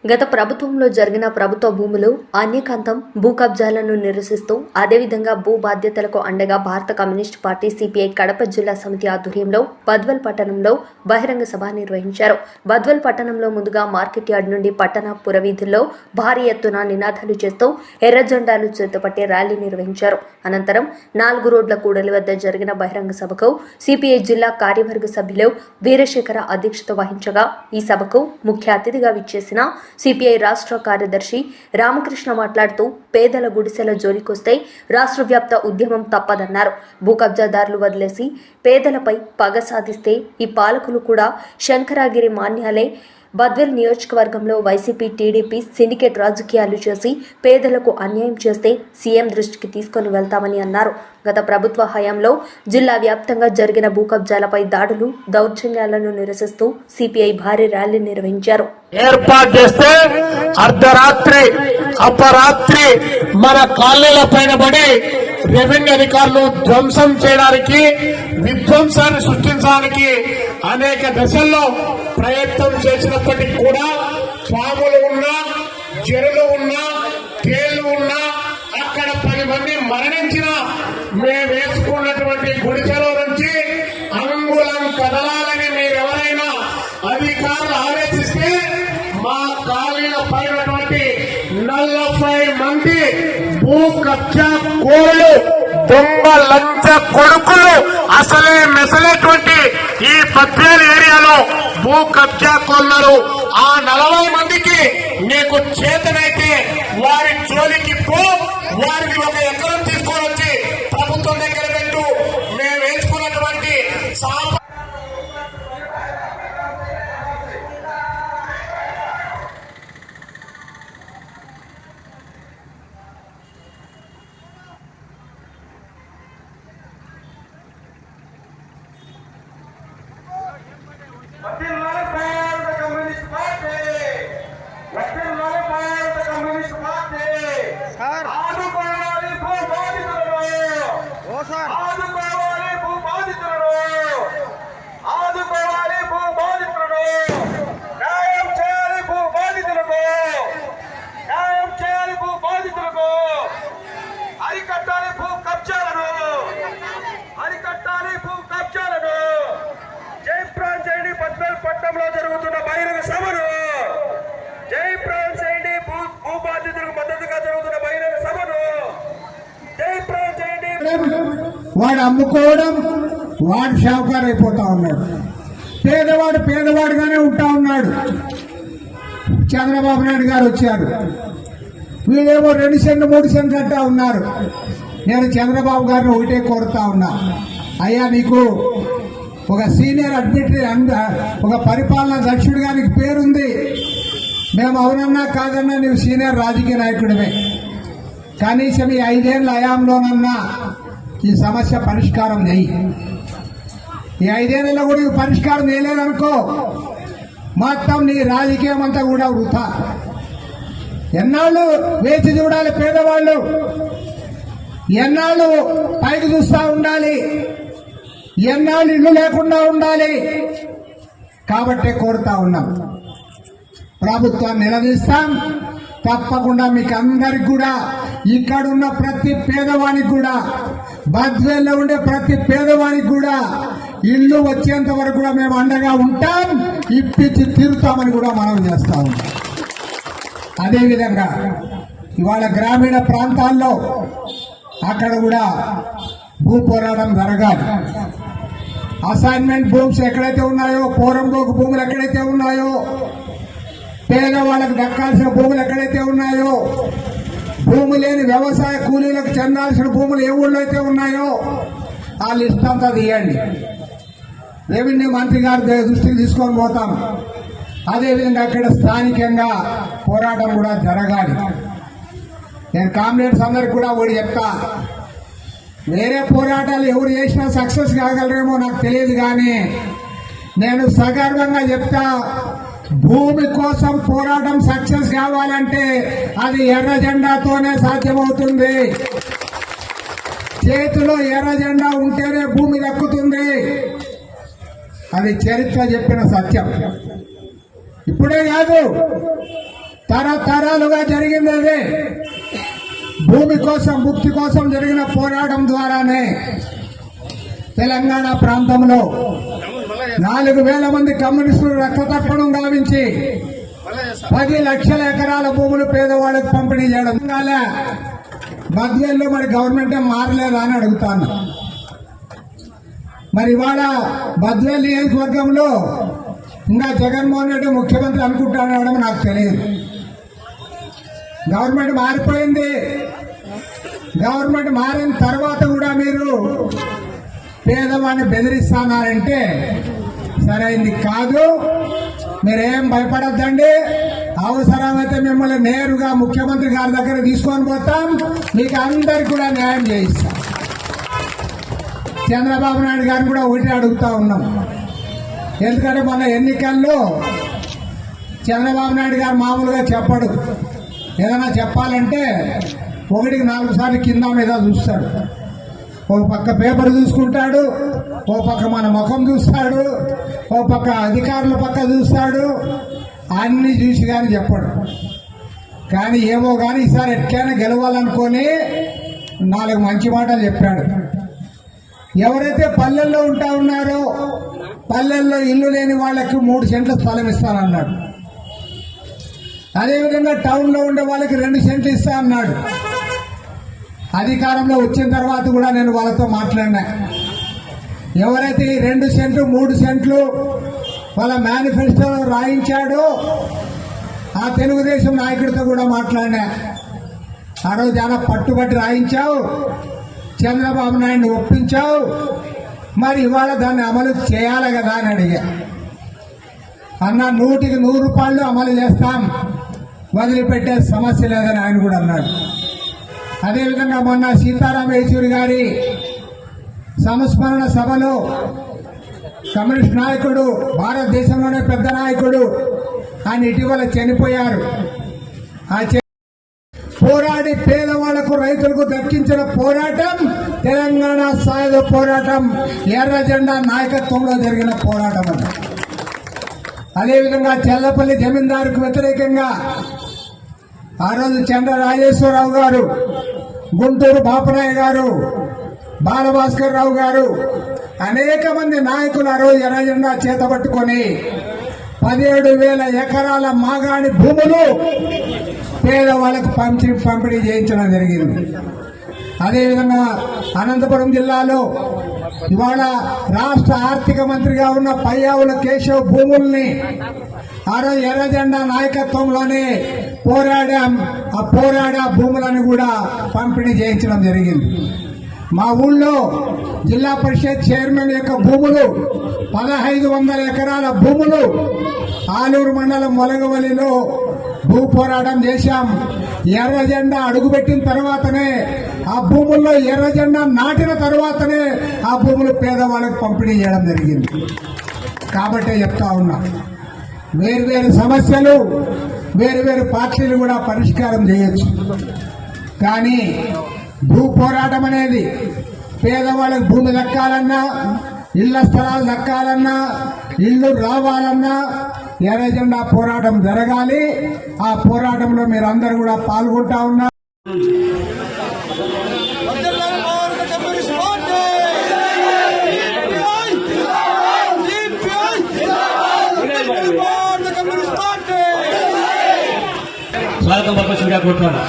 గత ప్రభుత్వంలో జరిగిన ప్రభుత్వ భూములు అన్యకాంతం భూ కబ్జాలను నిరసిస్తూ అదేవిధంగా భూ బాధ్యతలకు అండగా భారత కమ్యూనిస్టు పార్టీ సిపిఐ కడప జిల్లా సమితి ఆధ్వర్యంలో బద్వల్ పట్టణంలో బహిరంగ సభ నిర్వహించారు. బద్వల్ పట్టణంలో ముందుగా మార్కెట్ యార్డ్ నుండి పట్టణ పురవీధుల్లో భారీ ఎత్తున నినాదాలు చేస్తూ ఎర్ర జెండాలు చేతపట్టి ర్యాలీ నిర్వహించారు. అనంతరం 4 రోడ్ల కూడలి వద్ద జరిగిన బహిరంగ సభకు సిపిఐ జిల్లా కార్యవర్గ సభ్యులు వీరశేఖర అధ్యక్షత వహించగా ఈ సభకు ముఖ్య అతిథిగా విచ్చేసిన సిపిఐ రాష్ట్ర కార్యదర్శి రామకృష్ణ మాట్లాడుతూ పేదల గుడిసెల జోలికొస్తే రాష్ట్ర వ్యాప్త ఉద్యమం తప్పదన్నారు. భూ కబ్జాదారులు వదిలేసి పేదలపై పగ సాధిస్తే ఈ పాలకులు కూడా శంకరాగిరి మాన్యాలే. బద్వేల్ నియోజకవర్గంలో వైసీపీ టీడీపీ సిండికేట్ రాజకీయాలు చేసి పేదలకు అన్యాయం చేస్తే సీఎం దృష్టికి తీసుకొని వెళ్తామని అన్నారు. గత ప్రభుత్వ హయాంలో జిల్లా వ్యాప్తంగా జరిగిన భూ కబ్జాలపై దాడులు దౌర్జన్యాలను నిరసిస్తూ సిపిఐ భారీ ర్యాలీ నిర్వహించారు. ఏర్పాటు చేస్తే అర్ధరాత్రి అపరాత్రి మన కాలనీల పైన పడి రెవెన్యూ అధికారులు ధ్వంసం చేయడానికి విధ్వంసాన్ని సృష్టించడానికి అనేక దశల్లో ప్రయత్నం చేసినప్పటికీ కూడా పాములు ఉన్నా జరులు ఉన్నా తేళ్లు ఉన్నా అక్కడ 10 మంది మరణించిన మేము వేసుకున్నటువంటి గుడిసెలో నుంచి అంగుళం కదలాలని మీరెవరైనా అధికారులు ఆలోచిస్తే మా కాలనీల పైనటువంటి 40 మంది భూ కబ్జా కోళ్లు దొంగ లంచ కొడుకులు అసలే మెసలేటువంటి ఈ బద్వేల్ ఏరియాలో భూ కబ్జా కొన్నారు. ఆ 40 మందికి నీకు చేతనైతే వారి జోలికి పో, వారికి 1 ఎకరం తీసుకొని వచ్చి ప్రభుత్వం దగ్గర పెట్టు. మేము వేసుకున్నటువంటి జరుగుతున్న బహిరంగ సభను జయప్రదం చేయండి. భూ బాధితులకు మద్దతుగా జరుగుతున్న బహిరంగ సభను జయప్రదం చేయండి. వాడు అమ్ముకోవడం, వాడు షావుకారు అయిపోతా ఉన్నాడు. పేదవాడు పేదవాడుగానే ఉంటా ఉన్నాడు. చంద్రబాబు నాయుడు గారు వచ్చారు, వీళ్ళేమో 2 సెంట్లు 3 సెంట్లు అంటా ఉన్నారు. నేను చంద్రబాబు గారిని ఒకటే కోరుతా ఉన్నా, అయ్యా నీకు ఒక సీనియర్ అడ్మినిస్ట్రేటివ్ ఒక పరిపాలనా దక్షుడిగా నీకు పేరుంది. మేము అవునన్నా కాదన్నా నీవు సీనియర్ రాజకీయ నాయకుడివే. కనీసం ఈ 5 ఏళ్ళ హయాంలోనన్నా ఈ సమస్య పరిష్కారం చేయి. ఈ 5 ఏళ్లలో కూడా నీకు పరిష్కారం చేయలేదనుకో, మొత్తం నీ రాజకీయం అంతా కూడా వృథా. ఎన్నాళ్ళు వేచి చూడాలి పేదవాళ్ళు, ఎన్నాళ్ళు పైకి చూస్తా ఉండాలి, ఎన్నాళ్ళు ఇల్లు లేకుండా ఉండాలి. కాబట్టే కోరుతా ఉన్నాం, ప్రభుత్వాన్ని నిలదీస్తాం. తప్పకుండా మీకు అందరికి కూడా, ఇక్కడున్న ప్రతి పేదవానికి కూడా, బద్వేల్లో ఉండే ప్రతి పేదవానికి కూడా ఇల్లు వచ్చేంత వరకు కూడా మేము అండగా ఉంటాం, ఇప్పించి తీరుతామని కూడా మనం చేస్తాం. అదేవిధంగా ఇవాళ గ్రామీణ ప్రాంతాల్లో అక్కడ కూడా భూ పోరాటం జరగాలి. అసైన్మెంట్ భూమ్స్ ఎక్కడైతే ఉన్నాయో, పోరంబోకు భూములు ఎక్కడైతే ఉన్నాయో, పేదవాళ్ళకు దక్కాల్సిన భూములు ఎక్కడైతే ఉన్నాయో, భూమి లేని వ్యవసాయ కూలీలకు చెందాల్సిన భూములు ఏ ఊళ్ళో అయితే ఉన్నాయో ఆ లిస్ట్ అంతా తీయండి. రెవెన్యూ మంత్రి గారి దృష్టికి తీసుకొని పోతాం. అదేవిధంగా అక్కడ స్థానికంగా పోరాటం కూడా జరగాలి. నేను కామ్రేడ్స్ అందరికి కూడా ఒకటి చెప్తా, వేరే పోరాటాలు ఎవరు చేసినా సక్సెస్ కాగలరేమో నాకు తెలియదు, కానీ నేను సగర్వంగా చెప్తా, భూమి కోసం పోరాటం సక్సెస్ కావాలంటే అది ఎర్ర జెండాతోనే సాధ్యమవుతుంది. చేతిలో ఎర్ర జెండా ఉంటేనే భూమి దక్కుతుంది. అది చరిత్ర చెప్పిన సత్యం. ఇప్పుడే కాదు, తరతరాలుగా జరిగింది అదే. భూమి కోసం, ముక్తి కోసం జరిగిన పోరాటం ద్వారానే తెలంగాణ ప్రాంతంలో 4,000 మంది కమ్యూనిస్టులు రక్తతర్పణం గావించి 10 లక్షల ఎకరాల భూములు పేదవాళ్ళకు పంపిణీ చేయడం. బద్వేల్లో మరి గవర్నమెంట్ మారలేదా అని అడుగుతాను. మరి ఇవాళ బద్వేల్ నియోజకవర్గంలో ఇంకా జగన్మోహన్ రెడ్డి ముఖ్యమంత్రి అనుకుంటానడం నాకు తెలియదు. గవర్నమెంట్ మారిపోయింది. గవర్నమెంట్ మారిన తర్వాత కూడా మీరు పేదవాడిని బెదిరిస్తున్నారంటే సరైంది కాదు. మీరేం భయపడద్దండి. అవసరమైతే మిమ్మల్ని నేరుగా ముఖ్యమంత్రి గారి దగ్గర తీసుకొని పోతాం. మీకు అందరికి కూడా న్యాయం చేయిస్తాం. చంద్రబాబు నాయుడు గారిని కూడా ఒకటి అడుగుతా ఉన్నాం. ఎందుకంటే మన ఎన్నికల్లో చంద్రబాబు నాయుడు గారు మామూలుగా చెప్పడు. ఏదైనా చెప్పాలంటే 1కి 4 సార్లు కింద మీద చూస్తాడు. ఒక పక్క పేపర్ చూసుకుంటాడు, ఓ పక్క మన ముఖం చూస్తాడు, ఓ పక్క అధికారుల పక్క చూస్తాడు. అన్ని చూసి కానీ చెప్పడు. కానీ ఏమో కానీ ఈసారి ఎట్లయినా గెలవాలనుకొని 4 మంచి మాటలు చెప్పాడు. ఎవరైతే పల్లెల్లో ఉంటా ఉన్నారో, పల్లెల్లో ఇల్లు లేని వాళ్ళకి 3 సెంట్ల స్థలం ఇస్తానన్నాడు. అదేవిధంగా టౌన్లో ఉండే వాళ్ళకి 2 సెంట్లు ఇస్తా అన్నాడు. అధికారంలో వచ్చిన తర్వాత కూడా నేను వాళ్ళతో మాట్లాడినా. ఎవరైతే 2 సెంట్లు 3 సెంట్లు వాళ్ళ మేనిఫెస్టోలో రాయించాడో ఆ తెలుగుదేశం నాయకుడితో కూడా మాట్లాడినా. ఆ రోజు చాలా పట్టుబట్టి రాయించావు, చంద్రబాబు నాయుడిని ఒప్పించావు, మరి ఇవాళ దాన్ని అమలు చేయాలి కదా అని అడిగా. అన్న 100కి 100 రూపాయలు అమలు చేస్తాం, వదిలిపెట్టే సమస్య లేదని ఆయన కూడా అన్నాడు. అదేవిధంగా మొన్న సీతారాం యేచూరి గారి సంస్మరణ సభలో కమ్యూనిస్ట్ నాయకుడు, భారతదేశంలోనే పెద్ద నాయకుడు, ఆయన ఇటీవల చనిపోయారు. పోరాడి పేదవాళ్లకు, రైతులకు దక్కించిన పోరాటం తెలంగాణ సాయుధ పోరాటం, ఎర్ర జెండా నాయకత్వంలో జరిగిన పోరాటం అది. అదేవిధంగా చెల్లపల్లి జమీందారుకు వ్యతిరేకంగా ఆ రోజు చంద్ర రాజేశ్వరరావు గారు, గుంటూరు బాపనాయ గారు, బాలభాస్కర్ రావు గారు, అనేక మంది నాయకులు ఆ రోజు ఎర్ర జెండా చేతబట్టుకొని 17,000 ఎకరాల మాగాణి భూములు పేదవాళ్లకు పంపిణీ చేయించడం జరిగింది. అదేవిధంగా అనంతపురం జిల్లాలో ఇవాళ రాష్ట్ర ఆర్థిక మంత్రిగా ఉన్న పయ్యావుల కేశవ్ భూముల్ని ఆ రోజు ఎర్ర జెండా నాయకత్వంలోనే పోరాడా భూములను కూడా పంపిణీ చేయించడం జరిగింది. మా ఊళ్ళో జిల్లా పరిషత్ చైర్మన్ యొక్క భూములు 1,500 ఎకరాల భూములు ఆలూరు మండలం మొలగవల్లిలో భూ పోరాటం చేశాం. ఎర్ర జెండా అడుగుపెట్టిన తర్వాతనే, ఆ భూముల్లో ఎర్ర జెండా నాటిన తర్వాతనే ఆ భూములు పేదవాళ్ళకు పంపిణీ చేయడం జరిగింది. కాబట్టే చెప్తా ఉన్నా, వేర్వేరు సమస్యలు వేర్వేరు పార్టీలు కూడా పరిష్కారం చేయొచ్చు. కానీ భూ పోరాటం అనేది పేదవాళ్ళకు భూమి దక్కాలన్నా, ఇళ్ల స్థలాలు దక్కాలన్నా, ఇల్లు రావాలన్నా ఎర్ర జెండా పోరాటం జరగాలి. ఆ పోరాటంలో మీరందరూ కూడా పాల్గొంటా ఉన్నారు. స్వాగతం పర్పస్గా కోరుతున్నాను.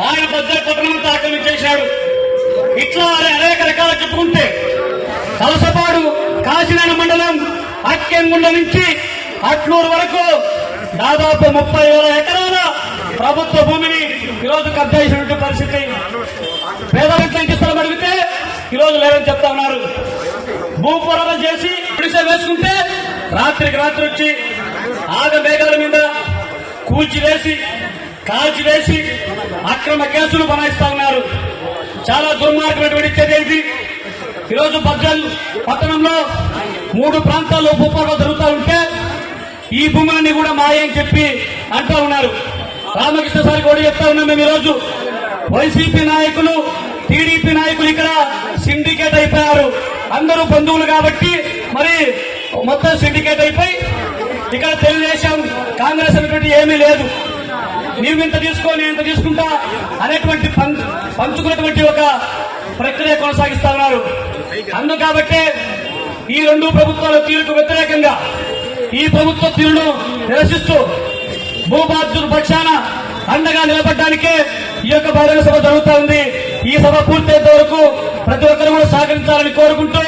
ఆయన పట్టణంతో ఆక్రమించేశాడు. ఇట్లా అనేక రకాలు చెప్పుకుంటే కలసపాడు కాశీనాడ మండలం అక్కెంగుండ నుంచి అట్లూరు వరకు దాదాపు 30,000 ఎకరాల ప్రభుత్వ భూమిని ఈరోజు కబ్జా చేసినటువంటి పరిస్థితి. పేదలకు ఇంటి స్థలం అడిగితే ఈరోజు లేదని చెప్తా ఉన్నారు. భూపోరాటం చేసి గుడిసె వేసుకుంటే రాత్రికి రాత్రి వచ్చి ఆగ మేఘాల మీద కూల్చివేసి కాల్చివేసి అక్రమ కేసులు బనాయిస్తా ఉన్నారు. చాలా దుర్మార్గమైనటువంటి చర్య ఇది. ఈరోజు బద్వేల్ పట్టణంలో 3 ప్రాంతాల్లో భూపోరాటం జరుగుతూ ఉంటే ఈ భూములన్నీ కూడా మాయ అని చెప్పి అంటూ ఉన్నారు. రామకృష్ణ సార్ కూడా చెప్తా ఉన్నాం. మేము ఈరోజు వైసీపీ నాయకులు టీడీపీ నాయకులు ఇక్కడ సిండికేట్ అయిపోయారు. అందరూ బంధువులు కాబట్టి మరి మొత్తం సిండికేట్ అయిపోయి ఇక్కడ తెలుగుదేశం కాంగ్రెస్ అనేటువంటి ఏమీ లేదు. నీవు ఇంత తీసుకో నేను ఇంత తీసుకుంటా అనేటువంటి పంచుకున్నటువంటి ఒక ప్రక్రియ కొనసాగిస్తా ఉన్నారు. అందు కాబట్టే ఈ 2 ప్రభుత్వాల తీరుకు వ్యతిరేకంగా ఈ ప్రభుత్వ తీరును నిరసిస్తూ భూబాధ్యుల పక్షాన అండగా నిలబడడానికే ఈ యొక్క బహిరంగ సభ జరుగుతూ ఉంది. ఈ సభ పూర్తయ్యేంత వరకు ప్రతి ఒక్కరు కూడా సహకరించాలని కోరుకుంటూ